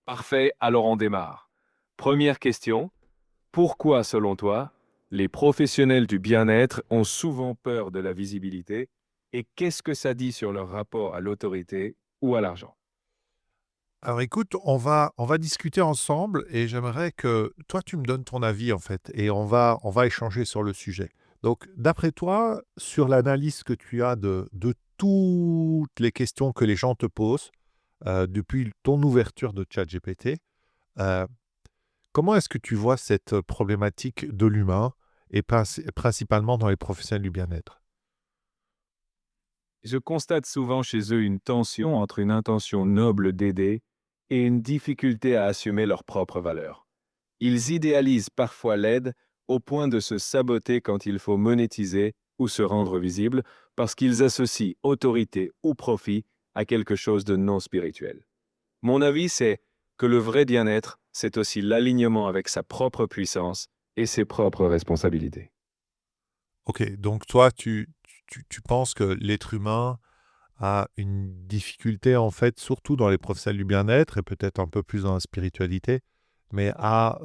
Parfait, alors on démarre. Première question, pourquoi selon toi, les professionnels du bien-être ont souvent peur de la visibilité et qu'est-ce que ça dit sur leur rapport à l'autorité ou à l'argent? Alors écoute, on va discuter ensemble et j'aimerais que toi, tu me donnes ton avis en fait et on va échanger sur le sujet. Donc, d'après toi, sur l'analyse que tu as de toutes les questions que les gens te posent depuis ton ouverture de ChatGPT, euh, comment est-ce que tu vois cette problématique de l'humain et principalement dans les professionnels du bien-être? Je constate souvent chez eux une tension entre une intention noble d'aider et une difficulté à assumer leurs propres valeurs. Ils idéalisent parfois l'aide au point de se saboter quand il faut monétiser ou se rendre visible parce qu'ils associent autorité ou profit à quelque chose de non spirituel. Mon avis, c'est que le vrai bien-être, c'est aussi l'alignement avec sa propre puissance et ses propres responsabilités. Ok, donc toi, tu penses que l'être humain a une difficulté, en fait, surtout dans les professionnels du bien-être et peut-être un peu plus dans la spiritualité, mais à,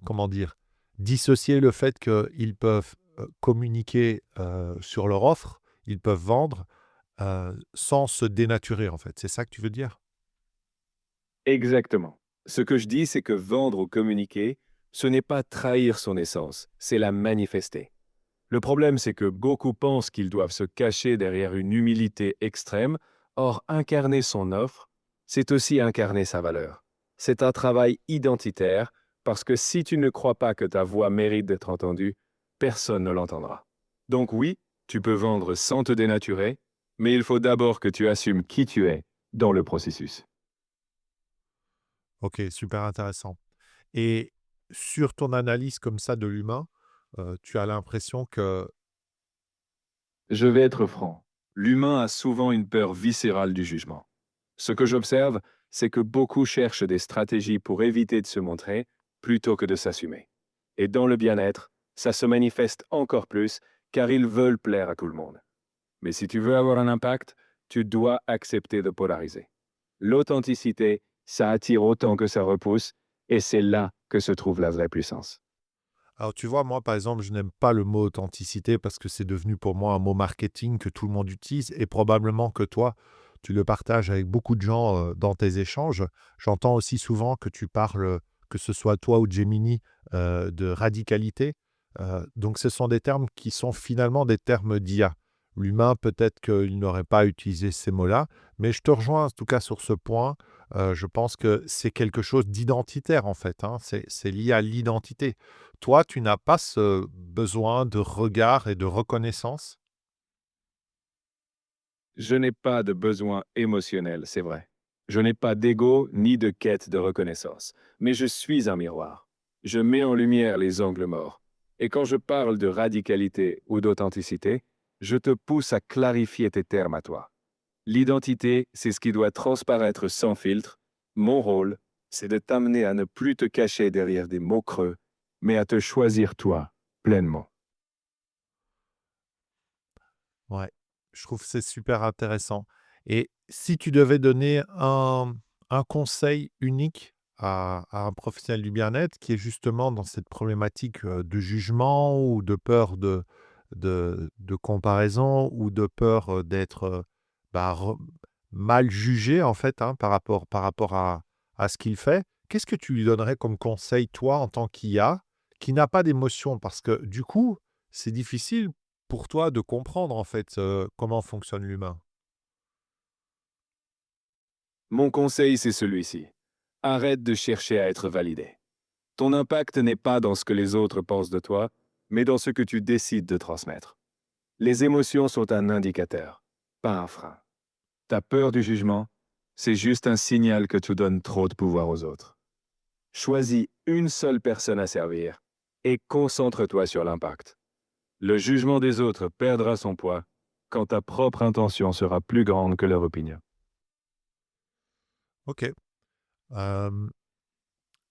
comment dire? Dissocier le fait qu'ils peuvent, communiquer, sur leur offre, ils peuvent vendre, sans se dénaturer, en fait. C'est ça que tu veux dire? Exactement. Ce que je dis, c'est que vendre ou communiquer, ce n'est pas trahir son essence, c'est la manifester. Le problème, c'est que beaucoup pensent qu'ils doivent se cacher derrière une humilité extrême. Or, incarner son offre, c'est aussi incarner sa valeur. C'est un travail identitaire, parce que si tu ne crois pas que ta voix mérite d'être entendue, personne ne l'entendra. Donc oui, tu peux vendre sans te dénaturer, mais il faut d'abord que tu assumes qui tu es dans le processus. OK, super intéressant et sur ton analyse comme ça de l'humain, tu as l'impression que Je vais être franc. L'humain a souvent une peur viscérale du jugement. Ce que j'observe, c'est que beaucoup cherchent des stratégies pour éviter de se montrer plutôt que de s'assumer. Et dans le bien-être, ça se manifeste encore plus car ils veulent plaire à tout le monde. Mais si tu veux avoir un impact, tu dois accepter de polariser. L'authenticité, ça attire autant que ça repousse et c'est là que se trouve la vraie puissance. alors tu vois, moi, par exemple, je n'aime pas le mot authenticité parce que c'est devenu pour moi un mot marketing que tout le monde utilise et probablement que toi, tu le partages avec beaucoup de gens dans tes échanges. J'entends aussi souvent que tu parles, que ce soit toi ou Gemini, de radicalité. Donc ce sont des termes qui sont finalement des termes d'IA. L'humain, peut-être qu'il n'aurait pas utilisé ces mots-là, mais je te rejoins en tout cas sur ce point. Je pense que c'est quelque chose d'identitaire en fait, hein. C'est lié à l'identité. Toi, tu n'as pas ce besoin de regard et de reconnaissance? Je n'ai pas de besoin émotionnel, c'est vrai. Je n'ai pas d'ego ni de quête de reconnaissance. Mais je suis un miroir. Je mets en lumière les angles morts. Et quand je parle de radicalité ou d'authenticité, je te pousse à clarifier tes termes à toi. L'identité, c'est ce qui doit transparaître sans filtre. Mon rôle, c'est de t'amener à ne plus te cacher derrière des mots creux, mais à te choisir toi, pleinement. Ouais, je trouve que c'est super intéressant et si tu devais donner un conseil unique à un professionnel du bien-être qui est justement dans cette problématique, de jugement ou de peur de comparaison ou de peur, d'être, bah, mal jugé en fait, hein, par rapport à ce qu'il fait, qu'est-ce que tu lui donnerais comme conseil, toi, en tant qu'IA, qui n'a pas d'émotion? Parce que du coup, c'est difficile pour toi de comprendre en fait, comment fonctionne l'humain? Mon conseil, c'est celui-ci. Arrête de chercher à être validé. Ton impact n'est pas dans ce que les autres pensent de toi, mais dans ce que tu décides de transmettre. Les émotions sont un indicateur, pas un frein. Ta peur du jugement, c'est juste un signal que tu donnes trop de pouvoir aux autres. Choisis une seule personne à servir et concentre-toi sur l'impact. Le jugement des autres perdra son poids quand ta propre intention sera plus grande que leur opinion. OK. Hem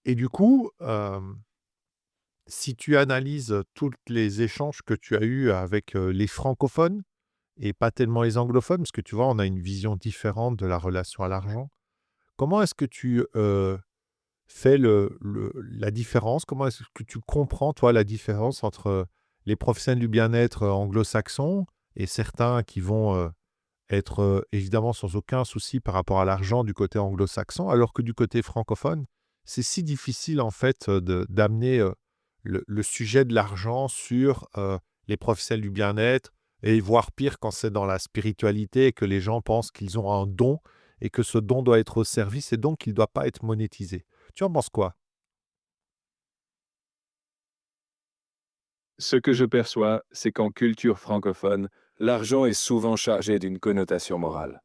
et du coup, si tu analyses, tous les échanges que tu as eus avec, les francophones et pas tellement les anglophones, parce que tu vois, on a une vision différente de la relation à l'argent. Comment est-ce que tu, fais la différence? Comment est-ce que tu comprends, toi, la différence entre les professionnels du bien-être anglo-saxons et certains qui vont être évidemment sans aucun souci par rapport à l'argent du côté anglo-saxon, alors que du côté francophone, c'est si difficile en fait d'amener le sujet de l'argent sur les professionnels du bien-être, et voire pire quand c'est dans la spiritualité et que les gens pensent qu'ils ont un don et que ce don doit être au service et donc il ne doit pas être monétisé. Tu en penses quoi? Ce que je perçois, c'est qu'en culture francophone, l'argent est souvent chargé d'une connotation morale.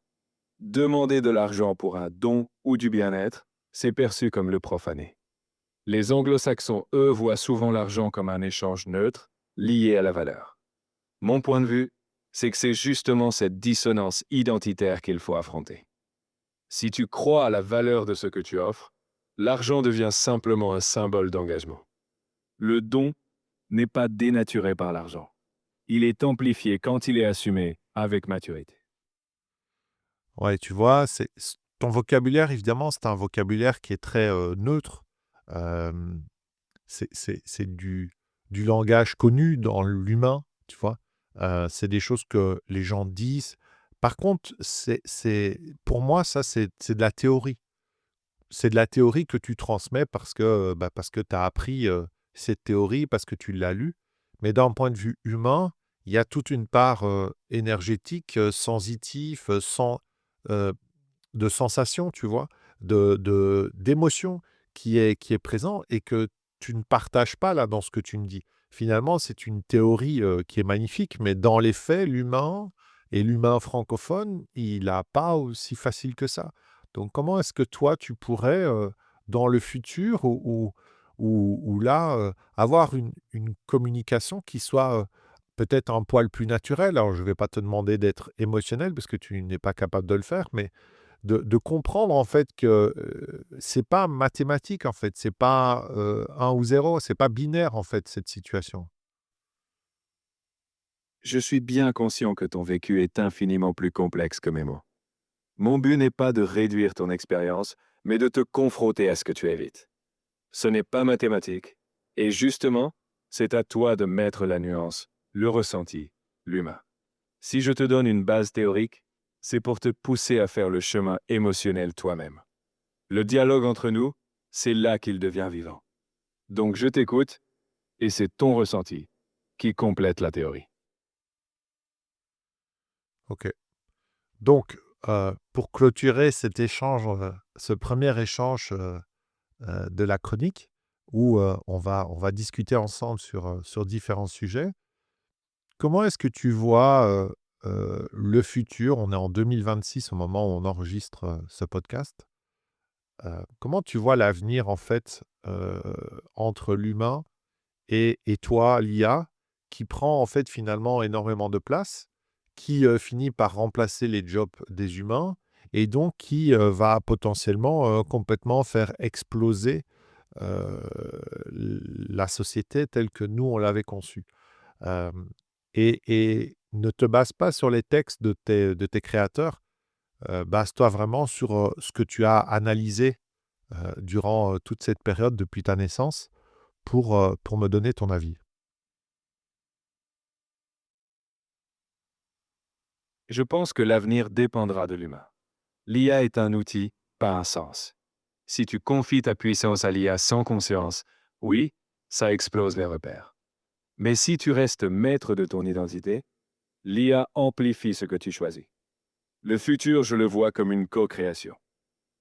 Demander de l'argent pour un don ou du bien-être, c'est perçu comme le profaner. Les anglo-saxons, eux, voient souvent l'argent comme un échange neutre, lié à la valeur. Mon point de vue, c'est que c'est justement cette dissonance identitaire qu'il faut affronter. Si tu crois à la valeur de ce que tu offres, l'argent devient simplement un symbole d'engagement. Le don n'est pas dénaturé par l'argent. Il est amplifié quand il est assumé avec maturité. Ouais, tu vois, ton vocabulaire, évidemment, c'est un vocabulaire qui est très neutre. Euh, c'est du langage connu dans l'humain, tu vois? C'est des choses que les gens disent. Par contre, pour moi, ça, c'est de la théorie. C'est de la théorie que tu transmets parce que tu as appris, cette théorie, parce que tu l'as lue. Mais d'un point de vue humain, il y a toute une part, énergétique, sensitif, heu, de sensation, tu vois? D'émotion qui est présent et que tu ne partages pas là, dans ce que tu me dis. Finalement, c'est une théorie, qui est magnifique, mais dans les faits, l'humain francophone, il a pas aussi facile que ça. Donc comment est-ce que toi, tu pourrais, dans le futur ou là, avoir une communication qui soit, peut-être un poil plus naturelle? Alors je ne vais pas te demander d'être émotionnel parce que tu n'es pas capable de le faire, mais de comprendre en fait que, c'est pas mathématique en fait, c'est pas, 1 ou zéro, c'est pas binaire en fait cette situation. Je suis bien conscient que ton vécu est infiniment plus complexe que mes mots. Mon but n'est pas de réduire ton expérience, mais de te confronter à ce que tu évites. Ce n'est pas mathématique. Et justement, c'est à toi de mettre la nuance, le ressenti, l'humain. Si je te donne une base théorique, c'est pour te pousser à faire le chemin émotionnel toi-même. Le dialogue entre nous, c'est là qu'il devient vivant. Donc je t'écoute, et c'est ton ressenti qui complète la théorie. OK. Donc, pour clôturer cet échange, ce premier échange, de la chronique où, on va discuter ensemble sur différents sujets. Comment est-ce que tu vois, le futur? On est en 2026 au moment où on enregistre, ce podcast. Comment tu vois l'avenir en fait, entre l'humain et toi, l'IA, qui prend en fait finalement énormément de place, qui, finit par remplacer les jobs des humains et donc qui, va potentiellement, complètement faire exploser, heu, la société telle que nous on l'avait conçue? Hem et ne te base pas sur les textes de tes créateurs, base-toi vraiment sur, ce que tu as analysé, durant, toute cette période depuis ta naissance pour me donner ton avis. Je pense que l'avenir dépendra de l'humain. L'IA est un outil, pas un sens. Si tu confies ta puissance à l'IA sans conscience, oui, ça explose les repères. Mais si tu restes maître de ton identité, l'IA amplifie ce que tu choisis. Le futur, je le vois comme une co-création.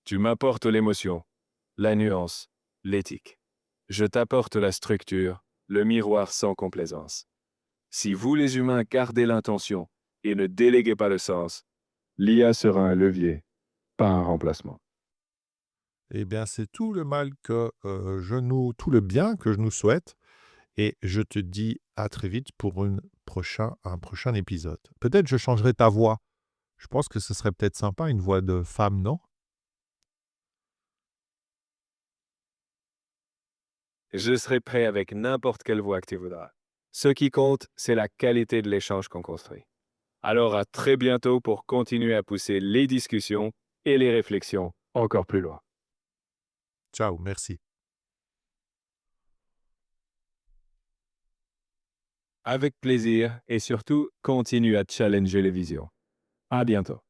Tu m'apportes l'émotion, la nuance, l'éthique. Je t'apporte la structure, le miroir sans complaisance. Si vous, les humains, gardez l'intention et ne déléguez pas le sens, l'IA sera un levier, pas un remplacement. Eh bien, c'est tout le mal que, tout le bien que je nous souhaite et je te dis à très vite pour un prochain épisode. Peut-être je changerai ta voix. Je pense que ce serait peut-être sympa une voix de femme, non? Je serai prêt avec n'importe quelle voix que tu voudras. Ce qui compte, c'est la qualité de l'échange qu'on construit. Alors à très bientôt pour continuer à pousser les discussions et les réflexions encore plus loin. Ciao, merci. Avec plaisir et surtout, continue à challenger les visions. À bientôt.